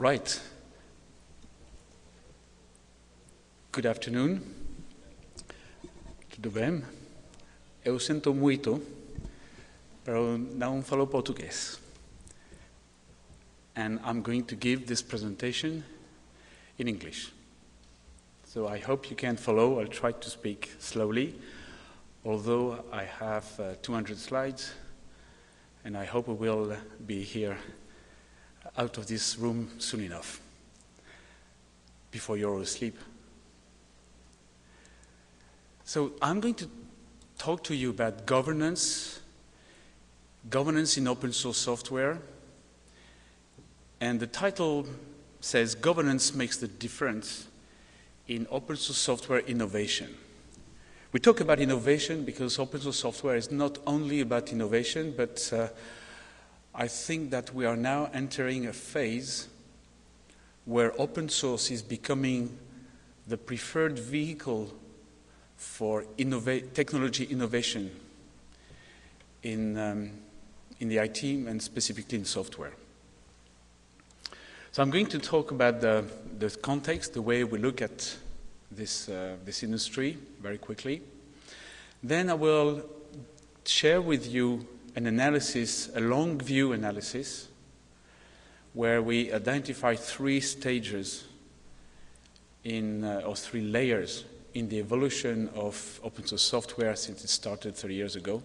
Right. Good afternoon. Tudo bem? Eu sinto muito, pero não falo português. And I'm going to give this presentation in English. So I hope you can follow. I'll try to speak slowly, although I have 200 slides, and I hope we will be here out of this room soon enough, before you're all asleep. So I'm going to talk to you about governance in open source software, and the title says Governance Makes the Difference in Open Source Software Innovation. We talk about innovation because open source software is not only about innovation, but I think that we are now entering a phase where open source is becoming the preferred vehicle for technology innovation in the IT and specifically in software. So I'm going to talk about the context, the way we look at this industry very quickly. Then I will share with you an analysis, a long view analysis, where we identify three stages or three layers in the evolution of open source software since it started 30 years ago.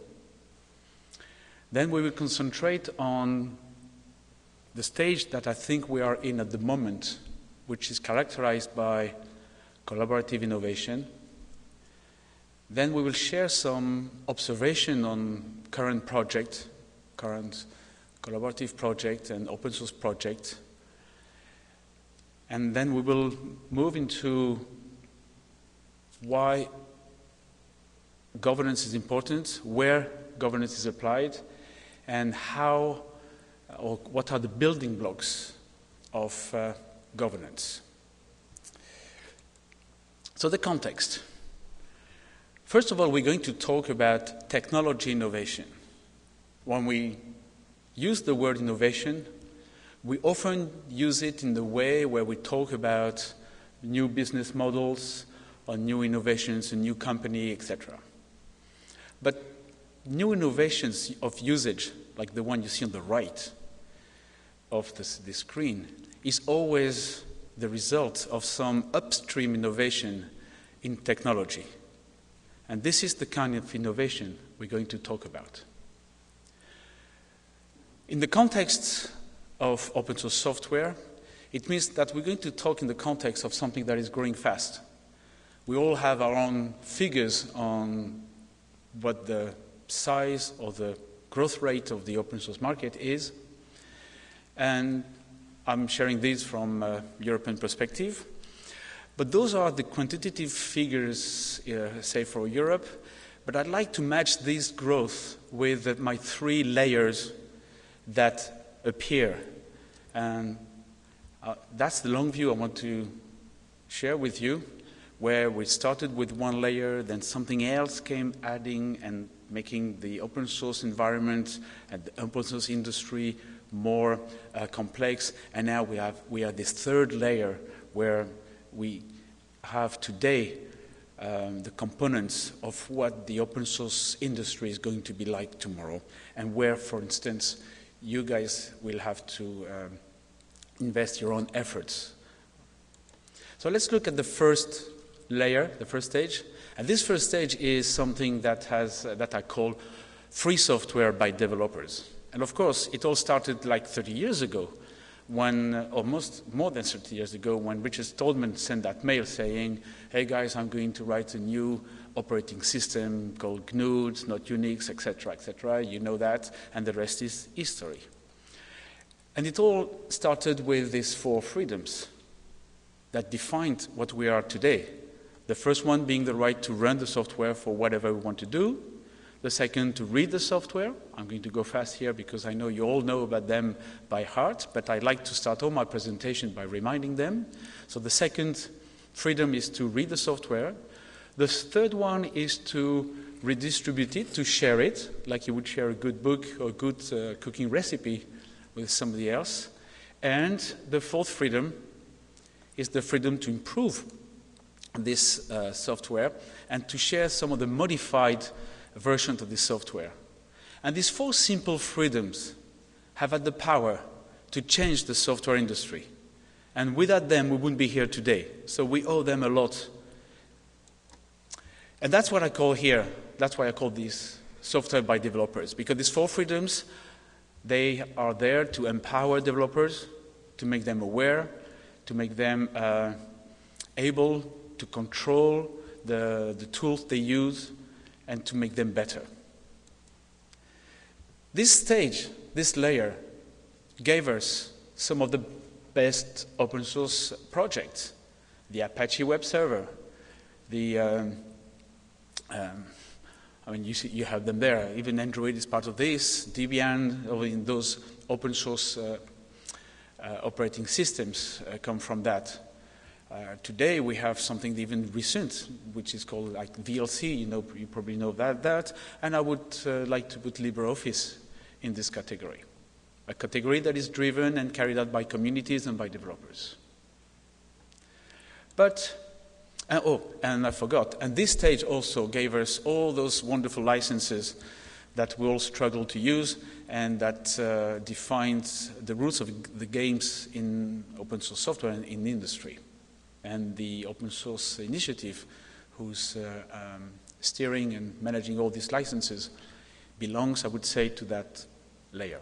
Then we will concentrate on the stage that I think we are in at the moment, which is characterized by collaborative innovation. Then we will share some observation on current collaborative project and open source project. And then we will move into why governance is important, where governance is applied, and how or what are the building blocks of governance. So the context. First of all, we're going to talk about technology innovation. When we use the word innovation, we often use it in the way where we talk about new business models or new innovations, a new company, etc. But new innovations of usage, like the one you see on the right of the screen, is always the result of some upstream innovation in technology. And this is the kind of innovation we're going to talk about. In the context of open source software, it means that we're going to talk in the context of something that is growing fast. We all have our own figures on what the size or the growth rate of the open source market is. And I'm sharing these from a European perspective. But those are the quantitative figures, say, for Europe. But I'd like to match this growth with my three layers that appear. And that's the long view I want to share with you, where we started with one layer, then something else came adding and making the open source environment and the open source industry more complex. And now we have this third layer where we have today the components of what the open source industry is going to be like tomorrow, and where, for instance, you guys will have to invest your own efforts. So let's look at the first layer, the first stage. And this first stage is something that I call free software by developers. And of course, it all started like 30 years ago, almost more than 30 years ago, when Richard Stallman sent that mail saying, hey guys, I'm going to write a new operating system called GNU, it's not Unix, etc., etc. You know that, and the rest is history. And it all started with these four freedoms that defined what we are today. The first one being the right to run the software for whatever we want to do. The second, to read the software. I'm going to go fast here because I know you all know about them by heart, but I like to start all my presentation by reminding them. So the second freedom is to read the software. The third one is to redistribute it, to share it, like you would share a good book or a good cooking recipe with somebody else. And the fourth freedom is the freedom to improve this software and to share some of the modified versions of this software. And these four simple freedoms have had the power to change the software industry. And without them, we wouldn't be here today. So we owe them a lot. And that's what I call here, that's why I call this software by developers. Because these four freedoms, they are there to empower developers, to make them aware, to make them able to control the tools they use, and to make them better. This stage, this layer, gave us some of the best open source projects. The Apache web server, the I mean, you have them there. Even Android is part of this. Debian, in those open source operating systems come from that. Today we have something even recent, which is called like VLC. You probably know that. And I would like to put LibreOffice in this category, a category that is driven and carried out by communities and by developers. But and I forgot. And this stage also gave us all those wonderful licenses that we all struggle to use and that defined the rules of the games in open source software and in the industry. And the open source initiative, who's steering and managing all these licenses, belongs, I would say, to that layer.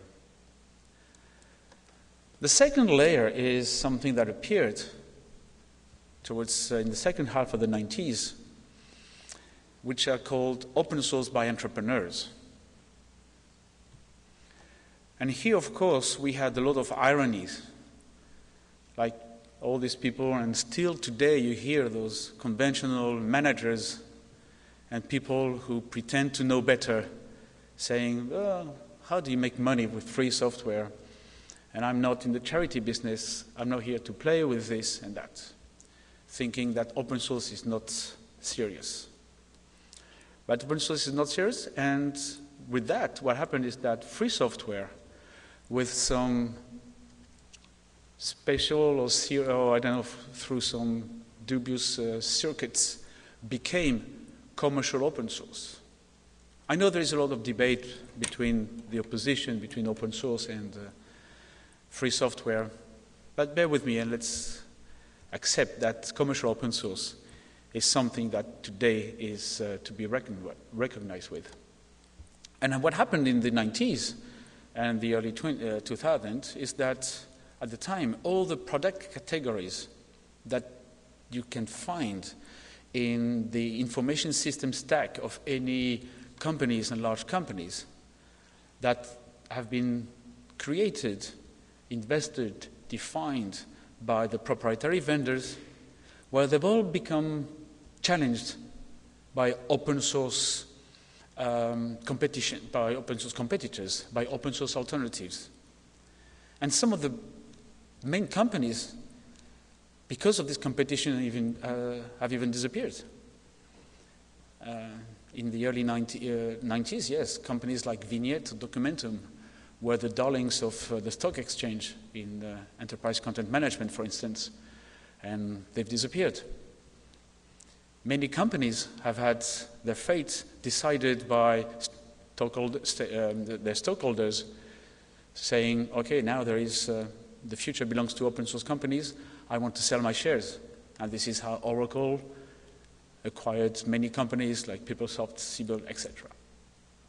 The second layer is something that appeared towards in the second half of the 90s, which are called open source by entrepreneurs. And here, of course, we had a lot of ironies, like all these people, and still today you hear those conventional managers and people who pretend to know better saying, well, how do you make money with free software? And I'm not in the charity business, I'm not here to play with this and that, thinking that open source is not serious. But open source is not serious, and with that, what happened is that free software, with some special or I don't know, through some dubious circuits, became commercial open source. I know there is a lot of debate between the opposition between open source and free software, but bear with me and let's accept that commercial open source is something that today is to be recognized with. And what happened in the 90s and the early 2000s is that at the time, all the product categories that you can find in the information system stack of any companies and large companies that have been created, invested, defined by the proprietary vendors, well, they've all become challenged by open source competition, by open source competitors, by open source alternatives. And some of the main companies, because of this competition, have even disappeared. In the early 90s, yes, companies like Vignette, Documentum were the darlings of the stock exchange in enterprise content management, for instance, and they've disappeared. Many companies have had their fate decided by their stockholders saying, okay, now there is the future belongs to open source companies, I want to sell my shares. And this is how Oracle acquired many companies like PeopleSoft, Siebel, etc.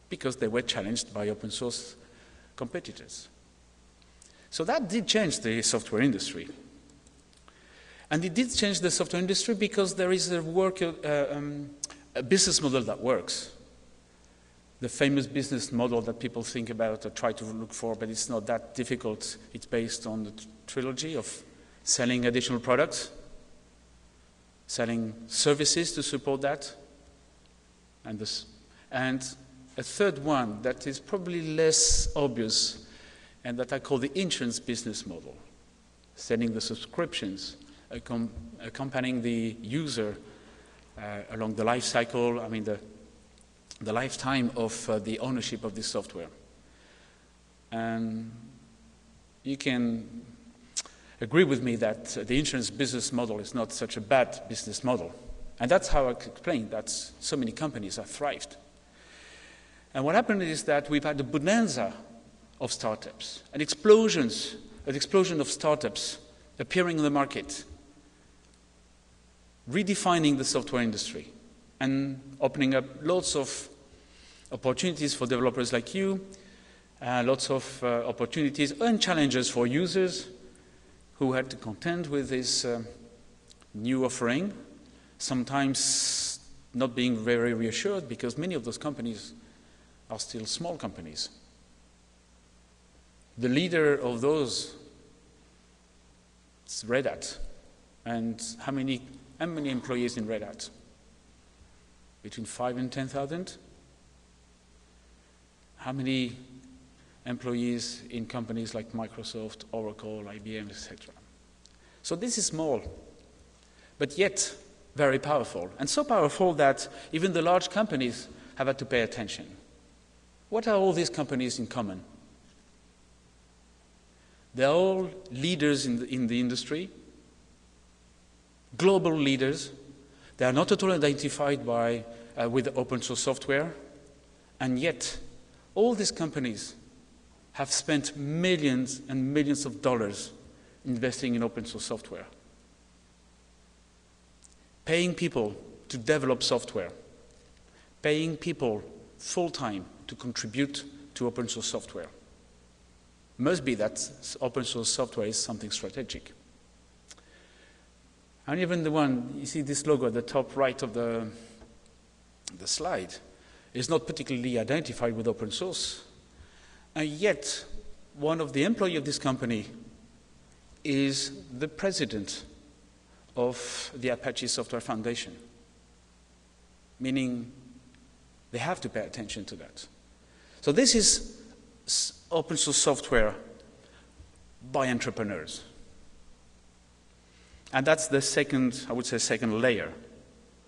Because they were challenged by open source competitors. So that did change the software industry. And it did change the software industry because there is a business model that works. The famous business model that people think about or try to look for, but it's not that difficult. It's based on the trilogy of selling additional products, selling services to support that, and a third one that is probably less obvious, and that I call the insurance business model, selling the subscriptions, accompanying the user along the life cycle, I mean the lifetime of the ownership of this software. And you can agree with me that the insurance business model is not such a bad business model. And that's how I explain that so many companies have thrived. And what happened is that we've had a bonanza of startups, an explosion of startups appearing in the market, redefining the software industry and opening up lots of opportunities for developers like you, lots of opportunities and challenges for users who had to contend with this new offering, sometimes not being very reassured because many of those companies are still small companies. The leader of those is Red Hat. And how many employees in Red Hat? Between 5,000 and 10,000? How many employees in companies like Microsoft, Oracle, IBM, etc.? So this is small, but yet very powerful. And so powerful that even the large companies have had to pay attention. What are all these companies in common? They're all leaders in the industry, global leaders. They are not at all identified with open source software, and yet all these companies have spent millions and millions of dollars investing in open source software, paying people to develop software, paying people full-time to contribute to open source software. Must be that open source software is something strategic. And even the one, you see this logo at the top right of the slide, is not particularly identified with open source. And yet, one of the employees of this company is the president of the Apache Software Foundation, meaning they have to pay attention to that. So this is open source software by entrepreneurs. And that's the second, I would say, second layer,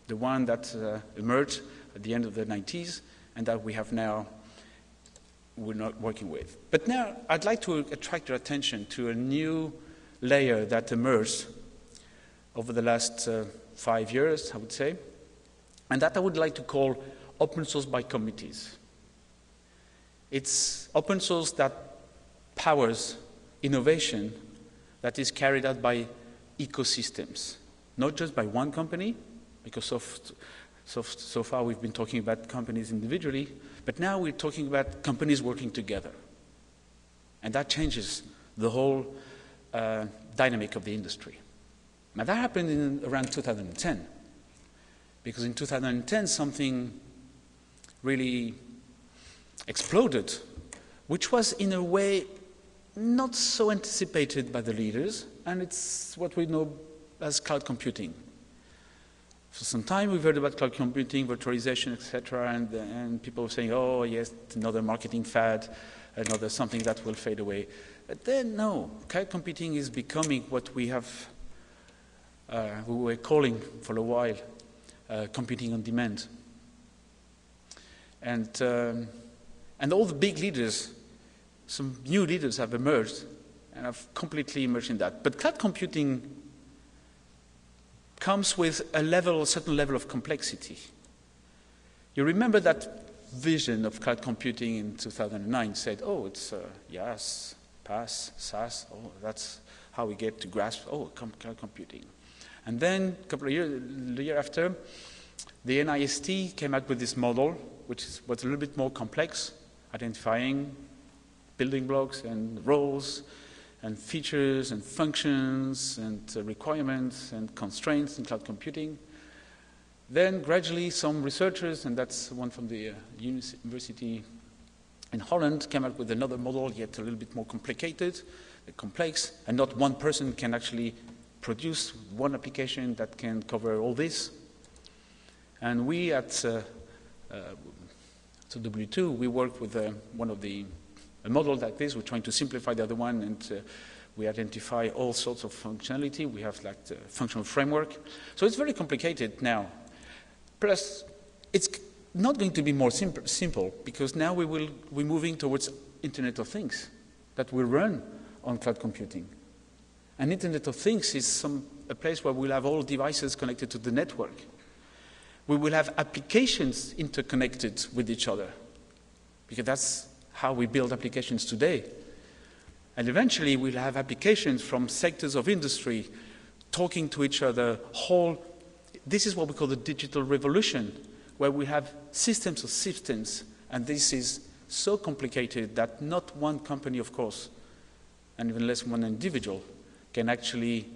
the one that emerged at the end of the 90s and that we have now, we're not working with. But now I'd like to attract your attention to a new layer that emerged over the last 5 years, I would say, and that I would like to call open source by committees. It's open source that powers innovation that is carried out by ecosystems, not just by one company, because so far we've been talking about companies individually, but now we're talking about companies working together. And that changes the whole dynamic of the industry. Now that happened in around 2010, because in 2010 something really exploded, which was in a way not so anticipated by the leaders, and it's what we know as cloud computing. For some time we've heard about cloud computing, virtualization, etc., and people were saying, oh yes, another marketing fad, another something that will fade away. But then no, cloud computing is becoming what we were calling for a while computing on demand. And all the big leaders, some new leaders have emerged and have completely emerged in that. But cloud computing comes with a certain level of complexity. You remember that vision of cloud computing in 2009 said, oh, it's IaaS, PaaS, SaaS, oh, that's how we get to grasp, cloud computing. And then a couple of years, the year after, the NIST came out with this model, which was a little bit more complex, identifying building blocks and roles and features and functions and requirements and constraints in cloud computing. Then gradually some researchers, and that's one from the university in Holland, came up with another model, yet a little bit more complicated, complex, and not one person can actually produce one application that can cover all this. And we at W2, we work with one of a model like this. We're trying to simplify the other one, and we identify all sorts of functionality. We have like the functional framework. So it's very complicated now. Plus, it's not going to be more simple because now we're moving towards Internet of Things that will run on cloud computing. An Internet of Things is a place where we'll have all devices connected to the network. We will have applications interconnected with each other, because that's how we build applications today. And eventually we'll have applications from sectors of industry talking to each other. This is what we call the digital revolution, where we have systems of systems, and this is so complicated that not one company, of course, and even less one individual, can actually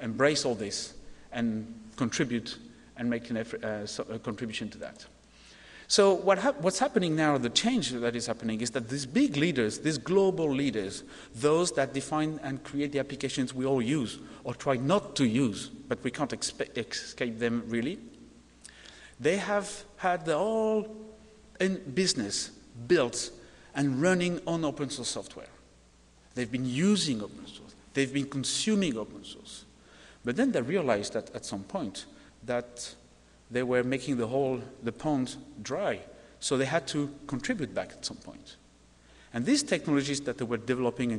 embrace all this and contribute and make a contribution to that. So what's happening now, the change that is happening, is that these big leaders, these global leaders, those that define and create the applications we all use, or try not to use, but we can't escape them really, they have had the whole business built and running on open source software. They've been using open source. They've been consuming open source. But then they realized that at some point that they were making the pond dry. So they had to contribute back at some point. And these technologies that they were developing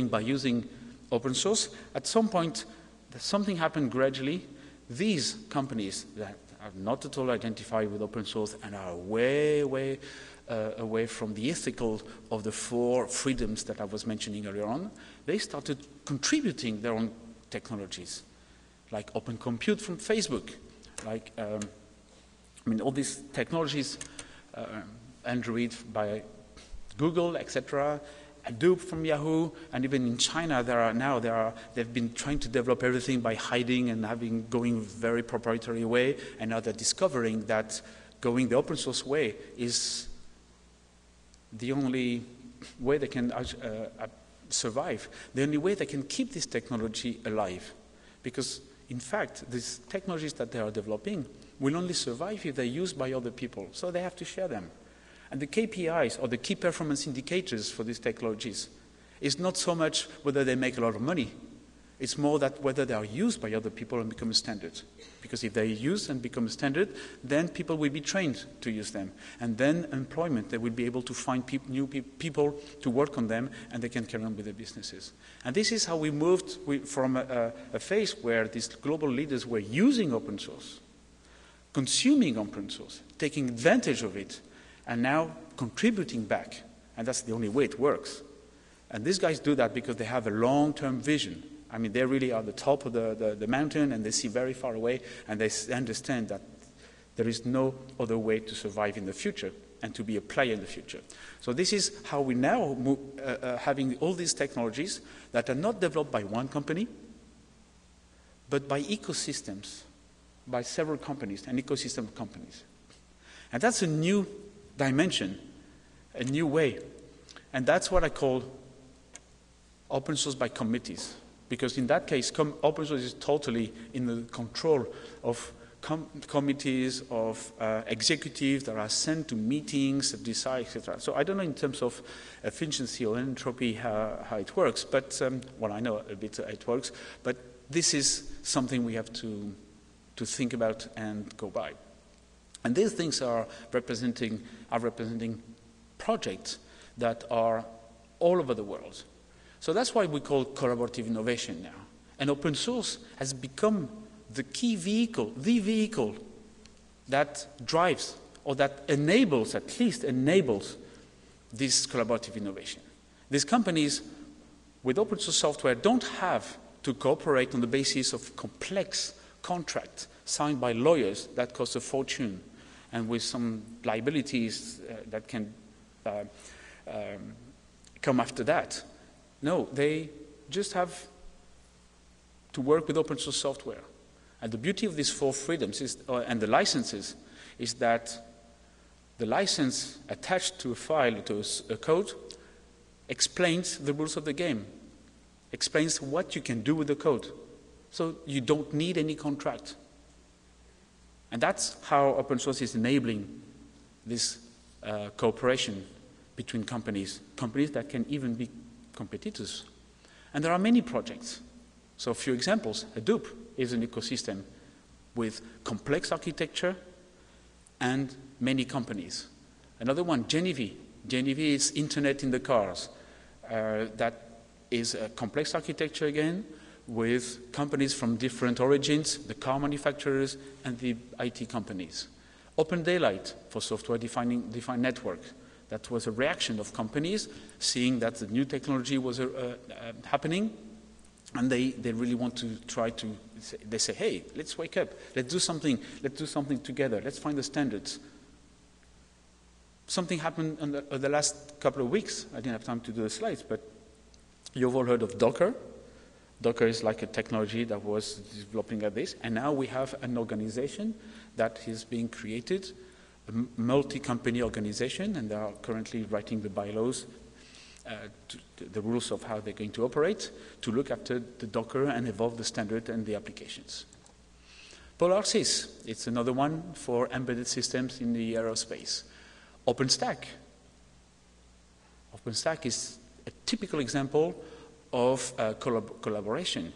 by using open source, at some point, something happened gradually. These companies that are not at all identified with open source and are way, way away from the ethical of the 4 freedoms that I was mentioning earlier on, they started contributing their own technologies, like Open Compute from Facebook, like all these technologies, Android by Google, etc., Hadoop from Yahoo, and even in China they've been trying to develop everything by hiding and going very proprietary way, and now they're discovering that going the open source way is the only way they can survive, the only way they can keep this technology alive. Because, in fact, these technologies that they are developing will only survive if they're used by other people, so they have to share them. And the KPIs, or the key performance indicators for these technologies, is not so much whether they make a lot of money, it's more that whether they are used by other people and become a standard. Because if they're used and become a standard, then people will be trained to use them. And then employment, they will be able to find new people to work on them, and they can carry on with their businesses. And this is how we moved from a phase where these global leaders were using open source, consuming open source, taking advantage of it, and now contributing back. And that's the only way it works. And these guys do that because they have a long-term vision. I mean, they really are the top of the mountain, and they see very far away, and they understand that there is no other way to survive in the future and to be a player in the future. So this is how we now move, having all these technologies that are not developed by one company, but by ecosystems, by several companies, an ecosystem of companies. And that's a new dimension, a new way. And that's what I call open source by committees. Because in that case, open source is totally in the control of committees, of executives that are sent to meetings, decide, etc. So I don't know in terms of efficiency or entropy how it works, but, well, I know a bit how it works, but this is something we have to think about and go by. And these things are representing projects that are all over the world. So that's why we call collaborative innovation now. And open source has become the key vehicle, the vehicle that drives, or that enables, at least enables, this collaborative innovation. These companies with open source software don't have to cooperate on the basis of complex contracts signed by lawyers that cost a fortune and with some liabilities that can come after that. No, they just have to work with open source software. And the beauty of these 4 freedoms and the licenses is that the license attached to a file, to a code, explains the rules of the game, explains what you can do with the code. So you don't need any contract. And that's how open source is enabling this cooperation between companies that can even be competitors. And there are many projects. So a few examples. Hadoop is an ecosystem with complex architecture and many companies. Another one, Genevieve. Genevieve is internet in the cars that is a complex architecture again, with companies from different origins, the car manufacturers and the IT companies. Open daylight for software-defined network. That was a reaction of companies seeing that the new technology was happening, and they really want to try to, they say, hey, let's wake up, let's do something together, let's find the standards. Something happened in the last couple of weeks. I didn't have time to do the slides, but you've all heard of Docker. Docker is like a technology that was developing at this, and now we have an organization that is being created, a multi-company organization, and they are currently writing the bylaws, the rules of how they're going to operate, to look after the Docker and evolve the standard and the applications. PolarSys, it's another one for embedded systems in the aerospace. OpenStack. OpenStack is a typical example of collaboration.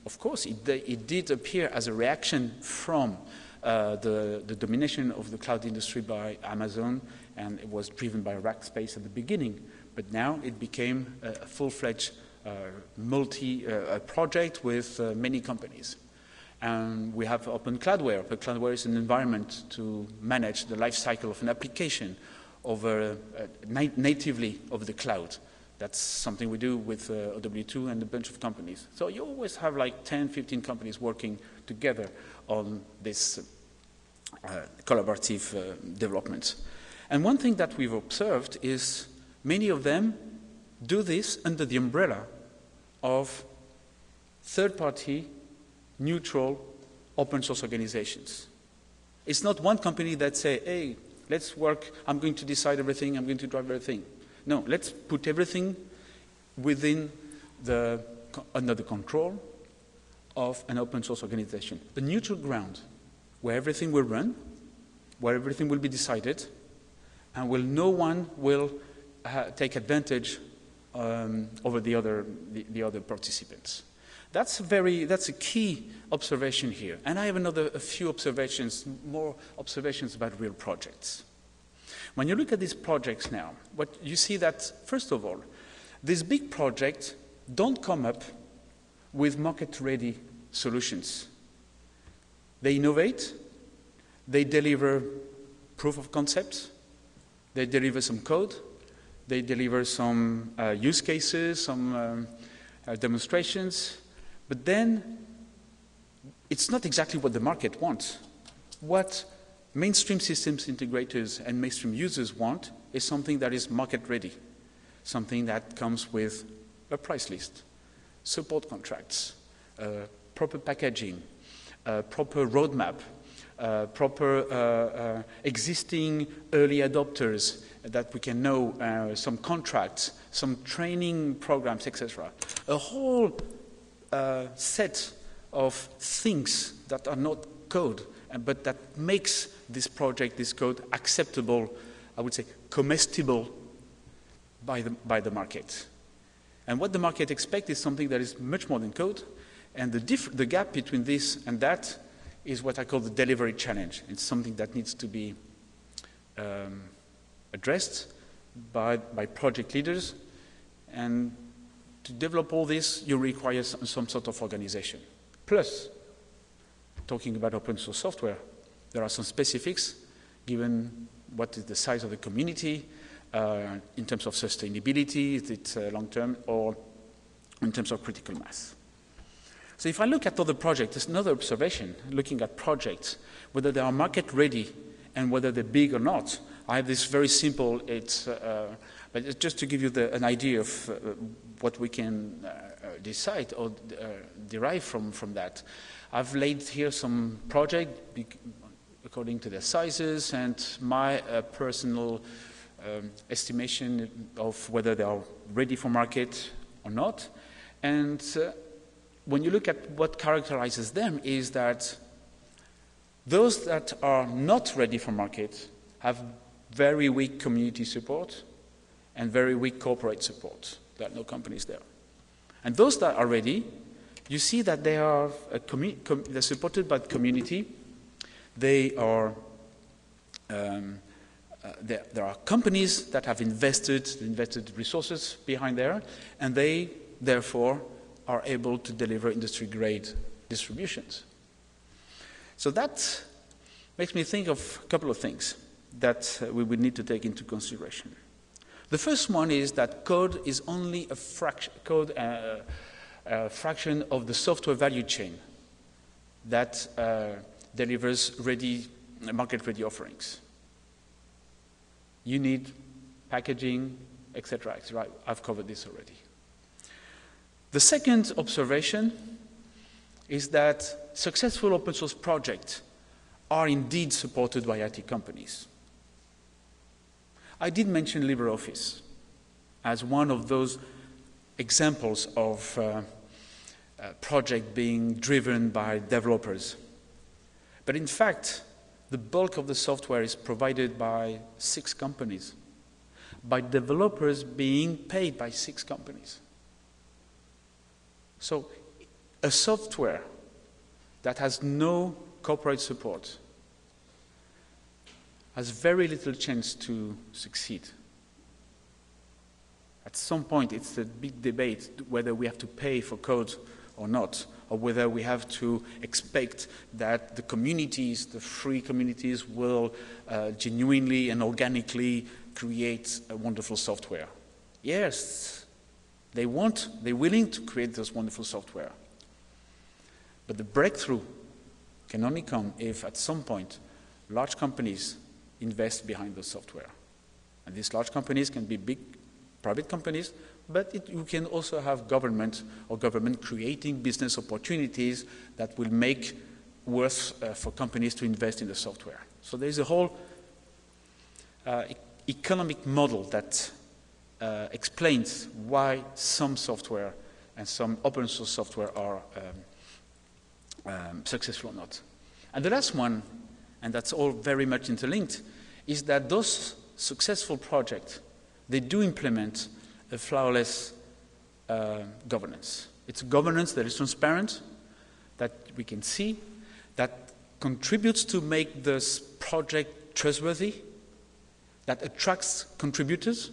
Of course, it did appear as a reaction from the domination of the cloud industry by Amazon, and it was driven by Rackspace at the beginning. But now it became a full-fledged project with many companies. And we have Open Cloudware. Open Cloudware is an environment to manage the life cycle of an application over natively over the cloud. That's something we do with OW2 and a bunch of companies. So you always have like 10, 15 companies working together on this collaborative development. And one thing that we've observed is many of them do this under the umbrella of third-party, neutral, open source organizations. It's not one company that say, hey, let's work, I'm going to decide everything, I'm going to drive everything. No, let's put everything within under the control of an open source organization. A neutral ground where everything will run, where everything will be decided, and where no one will take advantage over the other participants. That's a key observation here. And I have a few observations, more observations about real projects. When you look at these projects now, what you see that, first of all, these big projects don't come up with market-ready solutions. They innovate, they deliver proof of concept, they deliver some code, they deliver some use cases, some demonstrations, but then it's not exactly what the market wants. What mainstream systems integrators and mainstream users want is something that is market-ready, something that comes with a price list, support contracts, proper packaging, proper roadmap, proper existing early adopters that we can know, some contracts, some training programs, etc. A whole set of things that are not code, but that makes this project, this code, acceptable, I would say, comestible by the market. And what the market expects is something that is much more than code, and the gap between this and that is what I call the delivery challenge. It's something that needs to be addressed by project leaders, and to develop all this, you require some sort of organization. Plus, talking about open source software, there are some specifics given what is the size of the community in terms of sustainability, is it long-term, or in terms of critical mass. So if I look at other projects, there's another observation, looking at projects, whether they are market-ready and whether they're big or not. I have this very simple, but it's just to give you an idea of what we can decide or derive from that. I've laid here some projects according to their sizes and my personal estimation of whether they are ready for market or not. And when you look at what characterizes them is that those that are not ready for market have very weak community support and very weak corporate support. There are no companies there. And those that are ready, you see that they are they're supported by the community. They are there are companies that have invested resources behind there, and they therefore, are able to deliver industry-grade distributions. So that makes me think of a couple of things that we would need to take into consideration. The first one is that code is only a fraction of the software value chain that delivers market-ready offerings. You need packaging, etc., etc. I've covered this already. The second observation is that successful open source projects are indeed supported by IT companies. I did mention LibreOffice as one of those examples of a project being driven by developers. But in fact, the bulk of the software is provided by 6 companies, by developers being paid by 6 companies. So a software that has no corporate support has very little chance to succeed. At some point, it's a big debate whether we have to pay for code or not, or whether we have to expect that the communities, the free communities, will genuinely and organically create a wonderful software. Yes, they're willing to create this wonderful software. But the breakthrough can only come if, at some point, large companies invest behind the software. And these large companies can be big private companies, but you can also have government creating business opportunities that will make worth for companies to invest in the software. So there's a whole economic model that explains why some software and some open source software are successful or not. And the last one, and that's all very much interlinked, is that those successful projects, they do implement a flawless governance. It's a governance that is transparent, that we can see, that contributes to make this project trustworthy, that attracts contributors.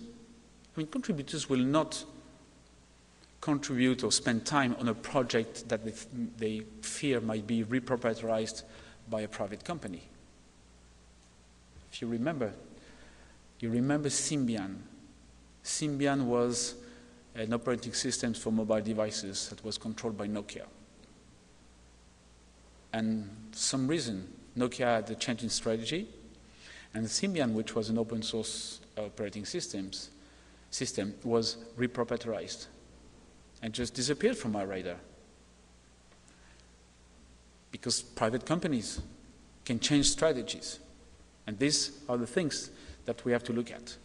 I mean, contributors will not contribute or spend time on a project that they fear might be reproprietarized by a private company. If you remember Symbian. Symbian was an operating system for mobile devices that was controlled by Nokia. And for some reason, Nokia had a change in strategy, and Symbian, which was an open source operating system, was reproprietarized and just disappeared from our radar. Because private companies can change strategies. And these are the things that we have to look at.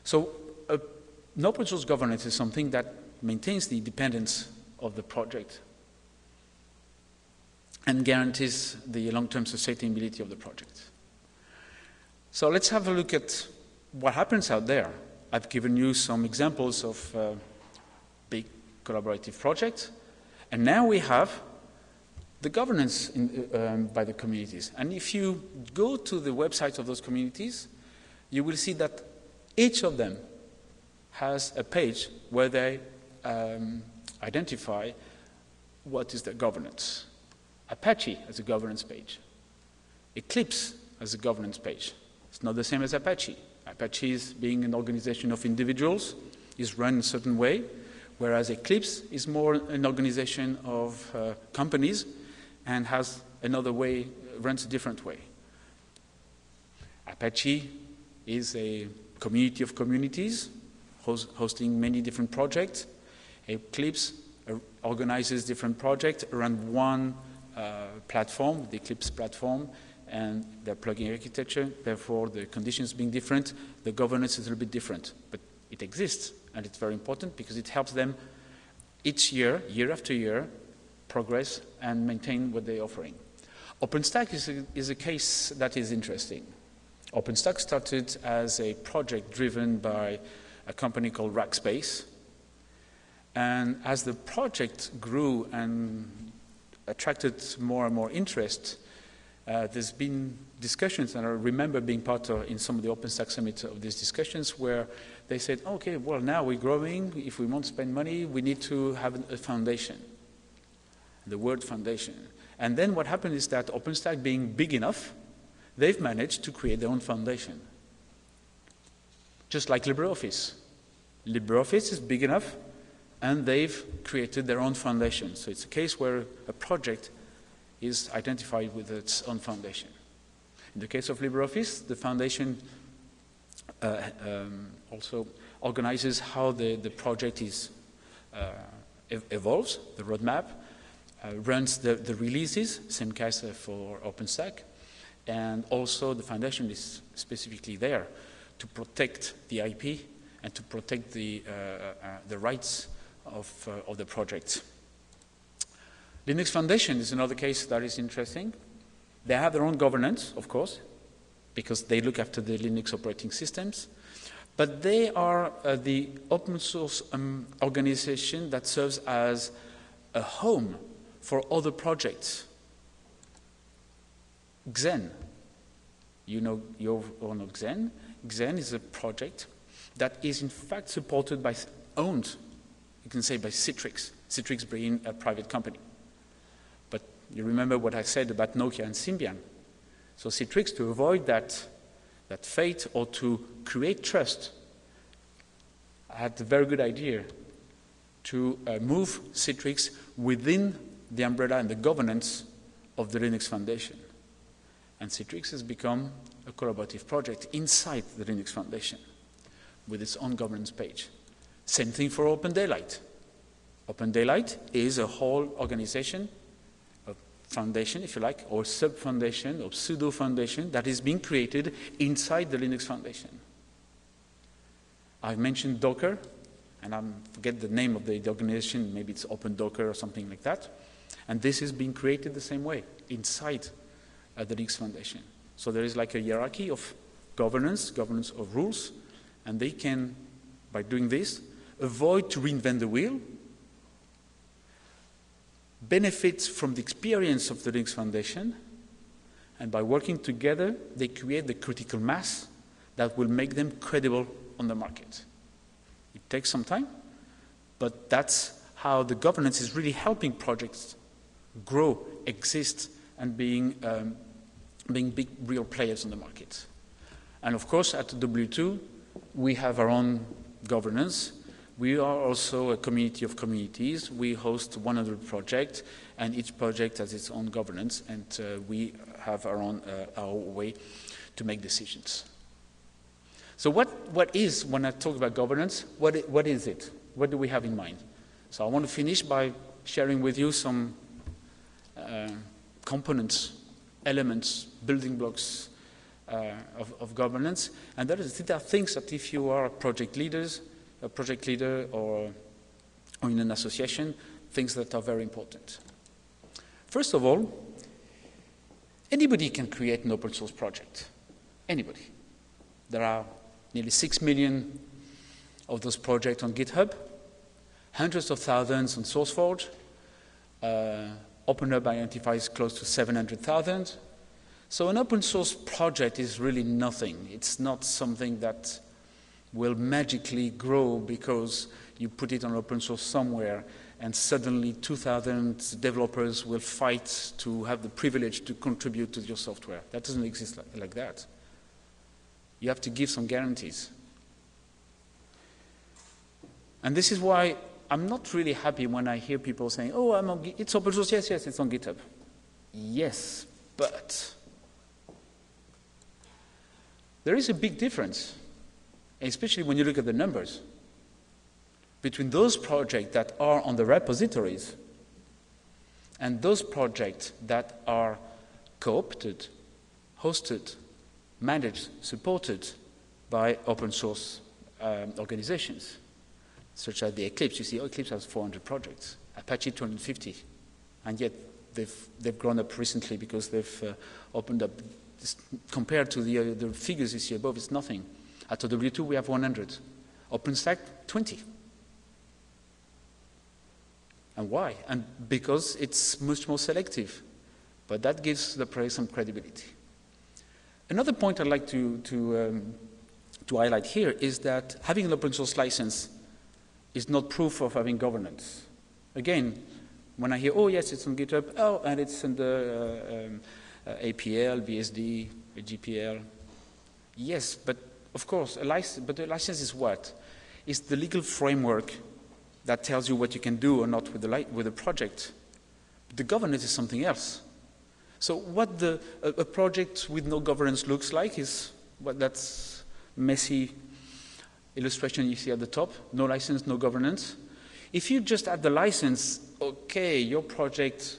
So an open source governance is something that maintains the independence of the project and guarantees the long-term sustainability of the project. So let's have a look at what happens out there. I've given you some examples of big collaborative projects, and now we have the governance by the communities. And if you go to the websites of those communities, you will see that each of them has a page where they identify what is their governance. Apache has a governance page. Eclipse has a governance page. It's not the same as Apache. Apache is being an organization of individuals, is run a certain way, whereas Eclipse is more an organization of companies and has another way, runs a different way. Apache is a community of communities hosting many different projects. Eclipse organizes different projects around one platform, the Eclipse platform, and their plugin architecture. Therefore, the conditions being different, the governance is a little bit different. But it exists, and it's very important because it helps them each year, year after year, progress and maintain what they're offering. OpenStack is a case that is interesting. OpenStack started as a project driven by a company called Rackspace. And as the project grew and attracted more and more interest, There's been discussions, and I remember being part of, in some of the OpenStack Summit of these discussions, where they said, okay, well, now we're growing. If we want to spend money, we need to have a foundation. The word foundation. And then what happened is that OpenStack, being big enough, they've managed to create their own foundation. Just like LibreOffice. LibreOffice is big enough, and they've created their own foundation. So it's a case where a project is identified with its own foundation. In the case of LibreOffice, the foundation also organizes how the project is evolves, the roadmap, runs the releases, same case for OpenStack, and also the foundation is specifically there to protect the IP and to protect the rights of the project. Linux Foundation is another case that is interesting. They have their own governance, of course, because they look after the Linux operating systems, but they are the open source organization that serves as a home for other projects. Xen, you know Xen. Xen is a project that is in fact supported by, owned, you can say by Citrix. Citrix being a private company. But you remember what I said about Nokia and Symbian. So Citrix, to avoid that fate or to create trust, had a very good idea to move Citrix within the umbrella and the governance of the Linux Foundation. And Citrix has become a collaborative project inside the Linux Foundation with its own governance page. Same thing for Open Daylight. Open Daylight is a whole organization, a foundation, if you like, or sub-foundation or pseudo-foundation that is being created inside the Linux Foundation. I've mentioned Docker, and I forget the name of the organization, maybe it's Open Docker or something like that. And this is being created the same way, inside the Linux Foundation. So there is like a hierarchy of governance of rules, and they can, by doing this, avoid to reinvent the wheel, benefit from the experience of the Linux Foundation, and by working together, they create the critical mass that will make them credible on the market. It takes some time, but that's how the governance is really helping projects grow, exist, and being big, real players on the market. And of course, at W2, we have our own governance. We are also a community of communities. We host 100 projects, and each project has its own governance, and we have our own our way to make decisions. So what is, when I talk about governance, what is it? What do we have in mind? So I want to finish by sharing with you some components, elements, building blocks of governance. And there are things that if you are a project leader or in an association, things that are very important. First of all, anybody can create an open source project. Anybody. There are nearly 6 million of those projects on GitHub, hundreds of thousands on SourceForge. OpenHub identifies close to 700,000. So an open source project is really nothing. It's not something that will magically grow because you put it on open source somewhere and suddenly 2,000 developers will fight to have the privilege to contribute to your software. That doesn't exist like that. You have to give some guarantees. And this is why I'm not really happy when I hear people saying, oh, it's open source. Yes, it's on GitHub. Yes, but there is a big difference, especially when you look at the numbers, between those projects that are on the repositories and those projects that are co-opted, hosted, managed, supported by open source organizations, such as the Eclipse. You see, Eclipse has 400 projects, Apache 250, and yet they've grown up recently because they've opened up. Compared to the figures you see above, it's nothing. At W2, we have 100. OpenStack, 20. And why? And because it's much more selective. But that gives the project some credibility. Another point I'd like to highlight here is that having an open source license is not proof of having governance. Again, when I hear, oh yes, it's on GitHub, oh, and it's under APL, BSD, GPL. Yes, but of course, a license is what? It's the legal framework that tells you what you can do or not with a project. The governance is something else. So what a project with no governance looks like is what that's messy illustration you see at the top. No license, no governance. If you just add the license, okay, your project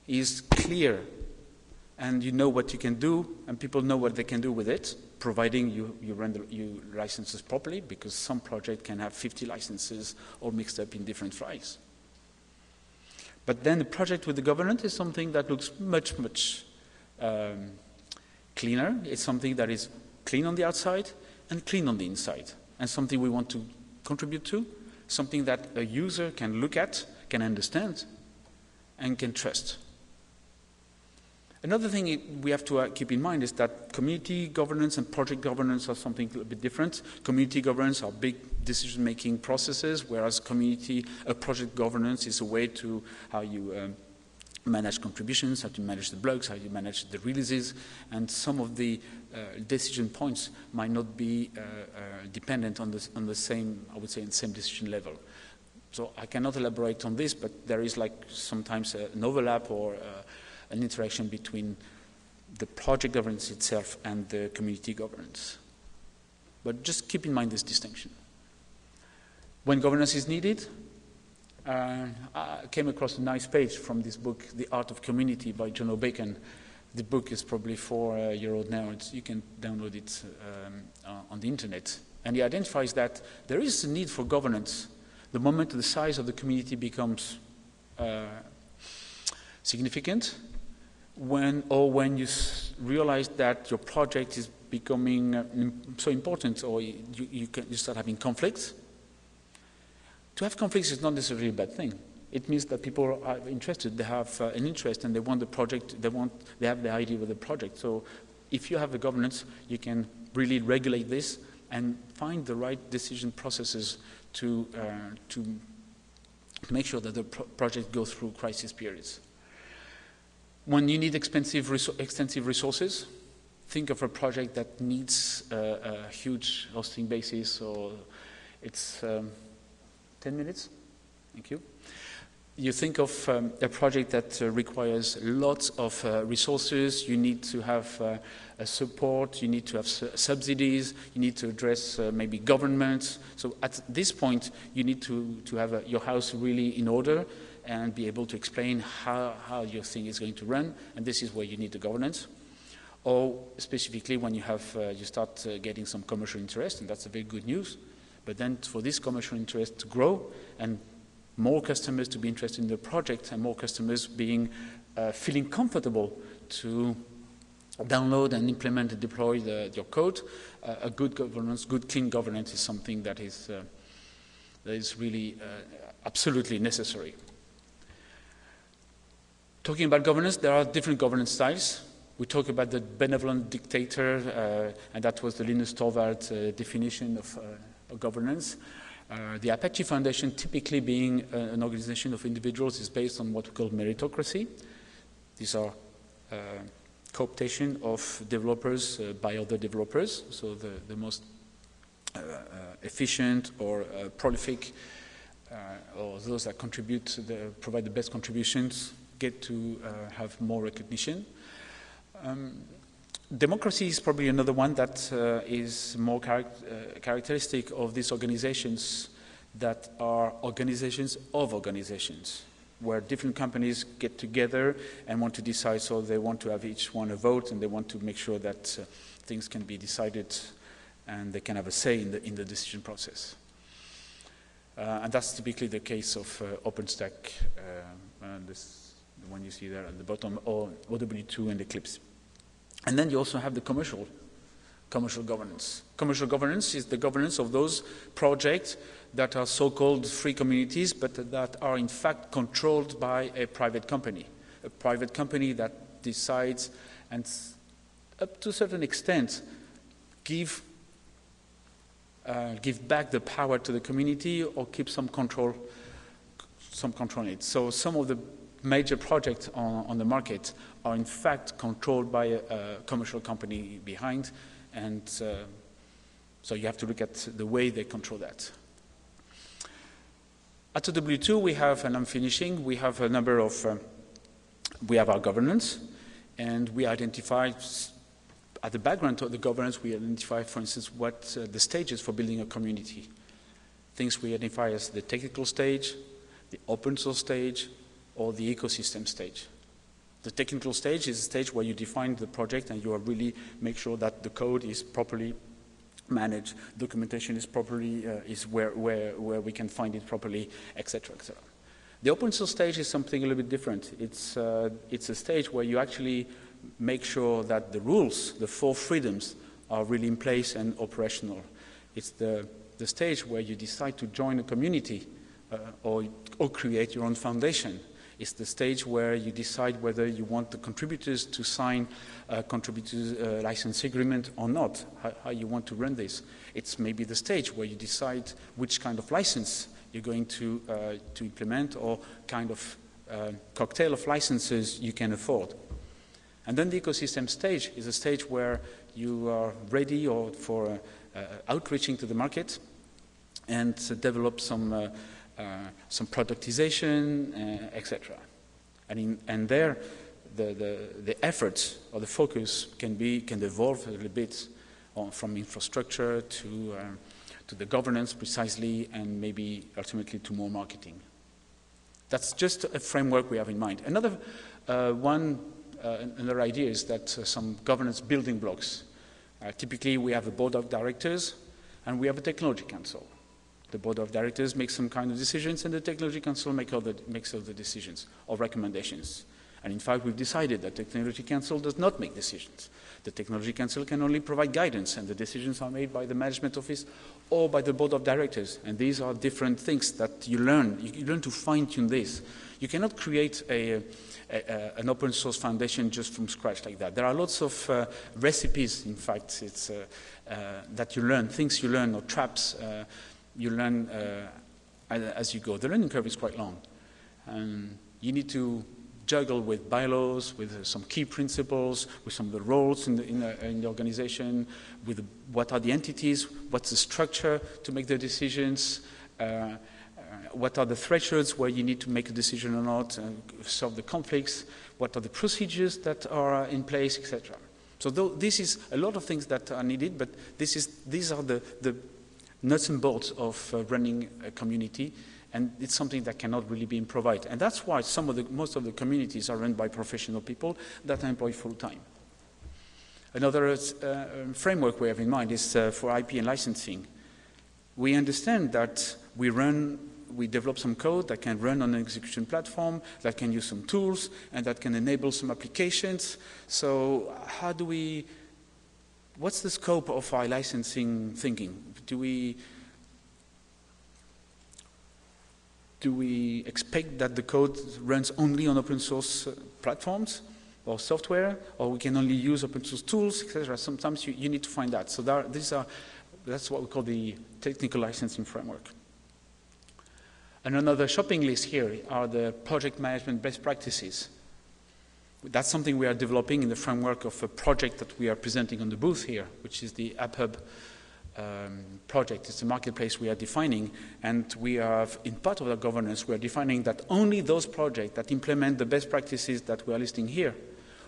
is clear and you know what you can do and people know what they can do with it, providing you run your licenses properly, because some project can have 50 licenses all mixed up in different files. But then the project with the governance is something that looks much, much cleaner. It's something that is clean on the outside and clean on the inside, and something we want to contribute to, something that a user can look at, can understand, and can trust. Another thing we have to keep in mind is that community governance and project governance are something a little bit different. Community governance are big decision-making processes, whereas project governance is a way to how you manage contributions, how to manage the blogs, how you manage the releases, and some of the decision points might not be dependent on the same, I would say, in the same decision level. So I cannot elaborate on this, but there is like sometimes an overlap or an interaction between the project governance itself and the community governance. But just keep in mind this distinction. When governance is needed, I came across a nice page from this book, The Art of Community by John O'Bacon. The book is probably 4 years old now. You can download it on the internet. And he identifies that there is a need for governance the moment the size of the community becomes significant, when you realize that your project is becoming so important, or you start having conflicts. To have conflicts is not necessarily a bad thing. It means that people are interested, they have an interest, and they want the project, they have the idea with the project. So if you have a governance, you can really regulate this and find the right decision processes to make sure that the project goes through crisis periods. When you need extensive resources, think of a project that needs a huge hosting basis, or it's 10 minutes. Thank you. You think of a project that requires lots of resources. You need to have support. You need to have subsidies. You need to address maybe governments. So at this point, you need to have your house really in order and be able to explain how your thing is going to run. And this is where you need the governance. Or specifically when you start getting some commercial interest, and that's a very good news. But then for this commercial interest to grow and more customers to be interested in the project, and more customers feeling comfortable to download and implement and deploy your code, a good governance, good clean governance is something that is really absolutely necessary. Talking about governance, there are different governance styles. We talk about the benevolent dictator, and that was the Linus Torvalds definition of governance. The Apache Foundation, typically being an organization of individuals, is based on what we call meritocracy. These are co-optation of developers by other developers. So the most efficient or prolific, or those that provide the best contributions, get to have more recognition. Democracy is probably another one that is more characteristic of these organizations that are organizations of organizations, where different companies get together and want to decide, so they want to have each one a vote, and they want to make sure that things can be decided and they can have a say in the decision process. And that's typically the case of OpenStack, the one you see there at the bottom, or OW2 and Eclipse. And then you also have the commercial governance. Commercial governance is the governance of those projects that are so-called free communities, but that are in fact controlled by a private company. a private company that decides, and up to a certain extent, give back the power to the community or keep some control on it. So some of the major projects on the market are in fact controlled by a commercial company behind, and so you have to look at the way they control that. At W2 we have, and I'm finishing, we have a number of, we have our governance, and we identify, at the background of the governance, we identify, for instance, what the stages for building a community. Things we identify as the technical stage, the open source stage, or the ecosystem stage. The technical stage is a stage where you define the project and you are really make sure that the code is properly managed, documentation is properly, is where we can find it properly, etc., etc. The open source stage is something a little bit different. It's a stage where you actually make sure that the rules, the 4 freedoms, are really in place and operational. It's the stage where you decide to join a community or create your own foundation. It's the stage where you decide whether you want the contributors to sign a contributors license agreement or not, how you want to run this. It's maybe the stage where you decide which kind of license you're going to implement, or kind of cocktail of licenses you can afford. And then the ecosystem stage is a stage where you are ready for outreaching to the market and develop some productization, etc. And there, the efforts or the focus can evolve a little bit from infrastructure to the governance precisely, and maybe ultimately to more marketing. That's just a framework we have in mind. Another another idea is that some governance building blocks. Typically, we have a board of directors and we have a technology council. The board of directors makes some kind of decisions, and the technology council makes all the decisions or recommendations. And in fact, we've decided that the technology council does not make decisions. The technology council can only provide guidance, and the decisions are made by the management office or by the board of directors. And these are different things that you learn. You learn to fine-tune this. You cannot create an open source foundation just from scratch like that. There are lots of recipes, in fact, that you learn, things you learn, or traps you learn as you go. The learning curve is quite long. You need to juggle with bylaws, with some key principles, with some of the roles in the organization, with what are the entities, what's the structure to make the decisions, what are the thresholds where you need to make a decision or not, solve the conflicts, what are the procedures that are in place, etc. So this is a lot of things that are needed, but these are the nuts and bolts of running a community, and it's something that cannot really be improvised. And that's why most of the communities are run by professional people that are employed full-time. Another framework we have in mind is for IP and licensing. We understand that we develop some code that can run on an execution platform, that can use some tools, and that can enable some applications. So what's the scope of our licensing thinking? Do we expect that the code runs only on open source platforms or software, or we can only use open source tools, etc.? Sometimes you need to find that. So that's what we call the technical licensing framework. And another shopping list here are the project management best practices. That's something we are developing in the framework of a project that we are presenting on the booth here, which is the AppHub project. It's a marketplace we are defining, and we have, in part of our governance, we are defining that only those projects that implement the best practices that we are listing here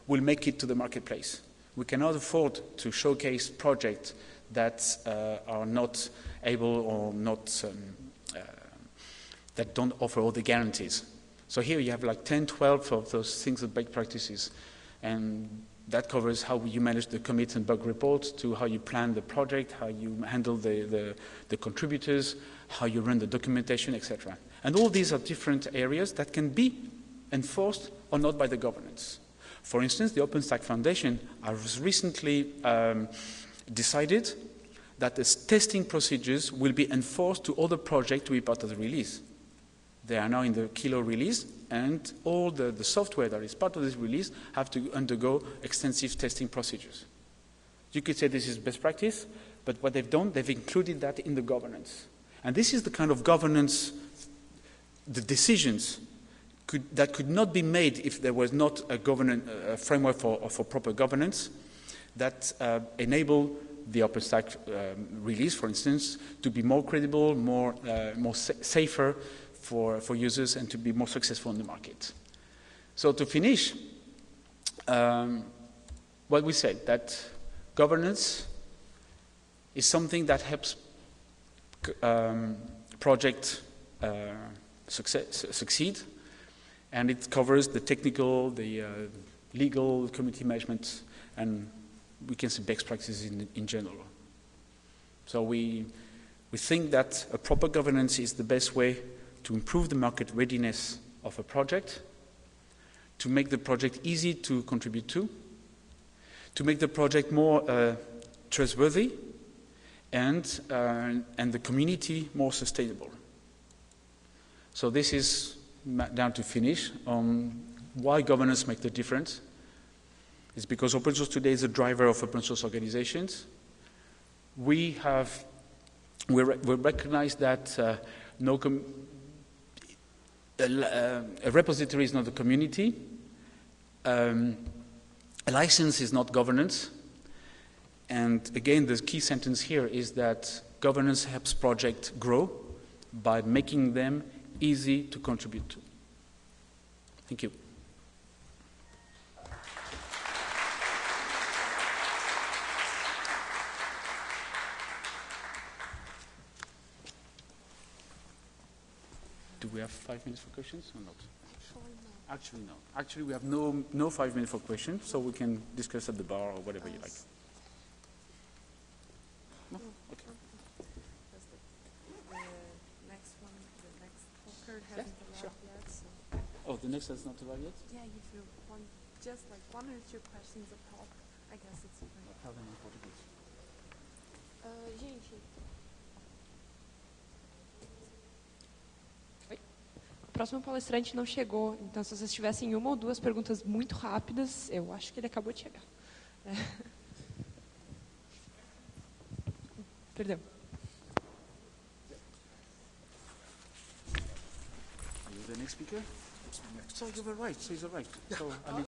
will make it to the marketplace. We cannot afford to showcase projects that are not able or not that don't offer all the guarantees. So here you have like 10, 12 of those things of best practices, and that covers how you manage the commit and bug reports, to how you plan the project, how you handle the contributors, how you run the documentation, etc. And all these are different areas that can be enforced or not by the governance. For instance, the OpenStack Foundation has recently decided that the testing procedures will be enforced to other projects to be part of the release. They are now in the Kilo release, and all the software that is part of this release have to undergo extensive testing procedures. You could say this is best practice, but what they've done, they've included that in the governance. And this is the kind of governance, the decisions that could not be made if there was not a framework for proper governance that enable the OpenStack release, for instance, to be more credible, more safer for users, and to be more successful in the market. So to finish, what we said, that governance is something that helps project succeed, and it covers the technical, the legal, community management, and we can say best practices in general. So we think that a proper governance is the best way to improve the market readiness of a project, to make the project easy to contribute to make the project more trustworthy, and the community more sustainable. So this is down to finish on why governance makes the difference. It's because open source today is a driver of open source organizations. We recognize that a repository is not a community. A license is not governance. And again, the key sentence here is that governance helps projects grow by making them easy to contribute to. Thank you. Do we have 5 minutes for questions or not? Actually, no. Actually, we have no 5 minutes for questions, so we can discuss at the bar or whatever you like. No? Okay. The next talker hasn't arrived yet. So. Oh, the next has not arrived yet? Yeah, if you want just like 1 or 2 questions a pop, I guess it's fine. How them in Portuguese? Gente. O próximo palestrante não chegou, então se vocês tivessem 1 ou 2 perguntas muito rápidas, eu acho que ele acabou de chegar. Perdão. Are you the next speaker? So you were right. So he's all right. So